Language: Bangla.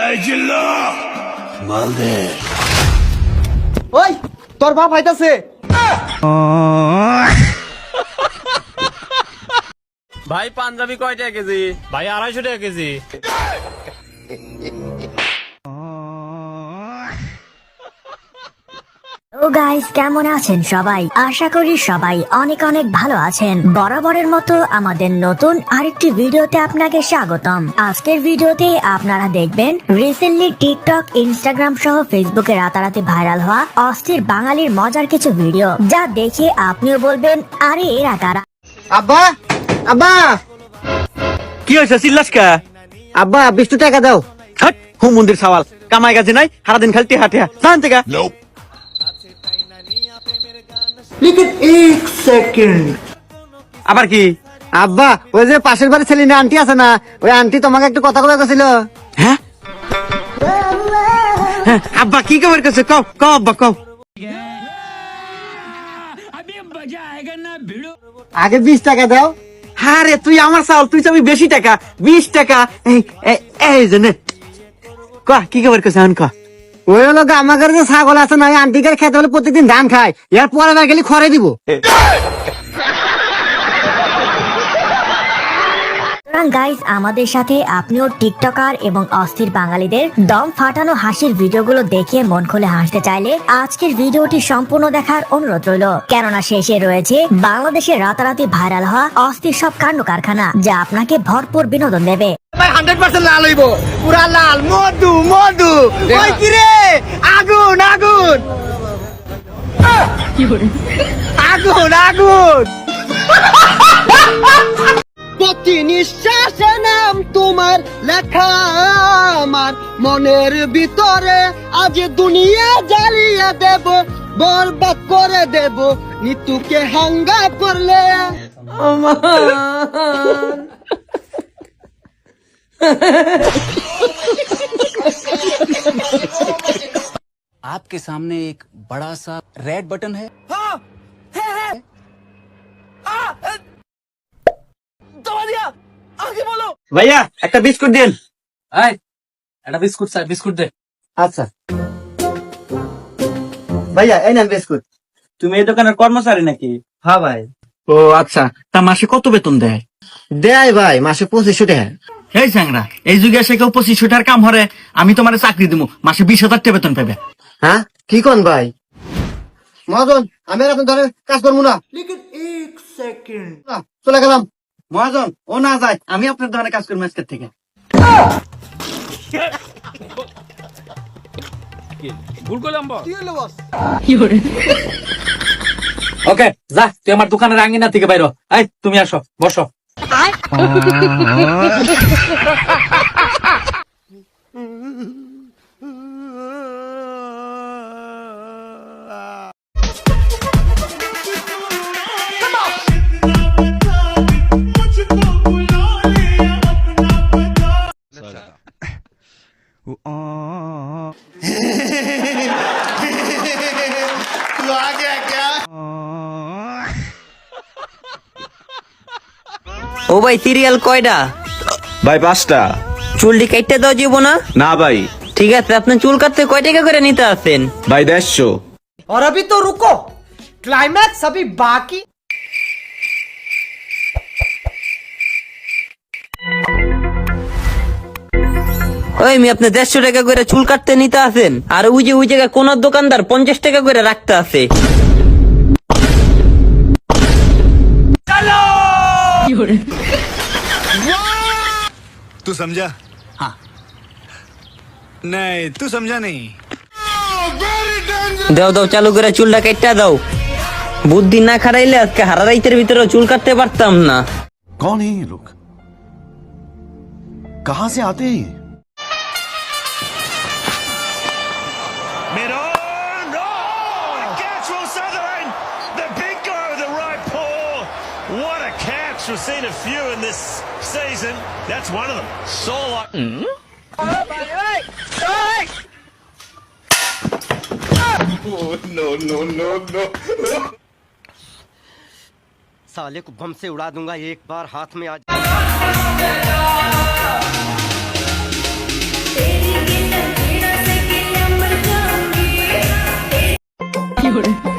এই জিল্লা মাল দে। ওই তোর বাপ আইতাছে। ভাই পাঞ্জাবি কয় টাকা কেজি? ভাই 250 টাকা কেজি। ও গাইস, কেমন আছেন সবাই? আশা করি সবাই অনেক অনেক ভালো আছেন। বরাবরের মতো আমাদের নতুন আরেকটি ভিডিওতে আপনাকে স্বাগতম। আজকের ভিডিওতে আপনারা দেখবেন রিসেন্টলি টিকটক, ইনস্টাগ্রাম সহ ফেসবুকে রাতারাতি ভাইরাল হওয়া অস্থির বাঙালির মজার কিছু ভিডিও, যা দেখে আপনিও বলবেন আরে এরা কারা। আব্বা আব্বা কি হয়েছে চিল্লাস কা? আব্বা 20 টাকা দাও। হাট হুম মন্দির সওয়াল কামাই গাছে নাই, সারাদিন খালি টেহা টেহা জান থেকে। लेकिन 1 সেকেন্ড। আবার কি? আব্বা ওই যে পাশের বাড়ির ছেলে আন্টি আছে না, ওই আন্টি তোমাকে একটু কথা কথা কইছিল। হ্যাঁ হ্যাঁ, আব্বা কি খবর করছে? কও কও আব্বা কও। আগে 20 টাকা দাও। আরে তুই আমার চাউল, তুই চাবি বেশি টাকা, 20 টাকা। এই যে নে ক কি খবর করছে এখন ক। ওই হলো আমাদের যে ছাগল আছে না, ওই আন্টিকে খেতে হলে প্রত্যেকদিন ধান খায়, এর পরে না গেলে খড়ে দিব। গাইস, আমাদের সাথে আপনিও টিকটকার এবং অস্থির বাঙালিদের দম ফাটানো হাসির ভিডিওগুলো দেখে মন খুলে হাসতে চাইলে আজকের ভিডিওটি সম্পূর্ণ দেখার অনুরোধ রইল, কেননা শেষে রয়েছে বাংলাদেশের রাতারাতি ভাইরাল হওয়া অস্থির সব কাণ্ড কারখানা, যা আপনাকে ভরপুর বিনোদন দেবে। 100% লাল হইব, পুরা লাল। মধু মধু ওই কি রে, আগুন আগুন আগুন আগুন। প্রতি নিঃশ্বাসে নাম তোমার লেখা আমার মনের ভিতরে, আজ দুনিয়া জ্বালিয়ে দেব, বরবাদ করে দেব, নিতুকে হাঙ্গা করলে आपके सामने एक बड़ा सा रेड बटन है। ভাইয়া একটা বিস্কুট দিন। একটা বিস্কুট স্যার, বিস্কুট দে। আচ্ছা ভাইয়া এই নেন বিস্কুট। তুমি এই দোকানের কর্মচারী নাকি? হ্যাঁ ভাই। ও আচ্ছা, তা মাসে কত বেতন দেয়? দেয় ভাই মাসে 2500 টাকা। এই চ্যাংরা, এই যুগে এসে কেউ 2500 টাকার কাম হরে? আমি তোমার চাকরি দিব, মাসে 20,000 টাকা বেতন পাবে। হ্যাঁ কি কোন ভাই? মহাজন আমি আর আপনার ধরে কাজ করবো না। লেকিন 1 সেকেন্ড। চলে গেলাম। মহাজন ও না যায়, আমি আপনার দোকানে কাজ করবো আজকের থেকে। ভুল করলাম বস। কি হলো বস? ওকে যা, তুই আমার দোকানের আঙ্গিনা থেকে বাইরো। এই তুমি আসো, বসো। ও ভাই, সিরিয়াল কয়টা? ভাই 5টা। চুলটি কাটতে দাও জীব না? না ভাই। ঠিক আছে, আপনি চুল কাটতে কয় টাকা করে নিতে আসেন? ভাই 150। और अभी तो रुको, क्लाइमैक्स अभी बाकी। ওই মি, আপনি 150 টাকা করে চুল কাটতে নিতে আসেন, আর ওই জায়গায় কোন দোকানদার 50 টাকা করে রাখতে আছে। तू समझा? हाँ। नहीं तू समझा नहीं। দাও দাও, চালু করে চুলটা কাটতে দাও। বুদ্ধি না খারাইলে আজকে হারা রাইতের ভিতরে চুল কাটতে পারতাম না। कौन है ये लोग? कहां से आते हैं? We've seen a few in this season. That's one of them. Solo. साले को बम से उड़ा दूंगा एक बार हाथ में आ। हाँ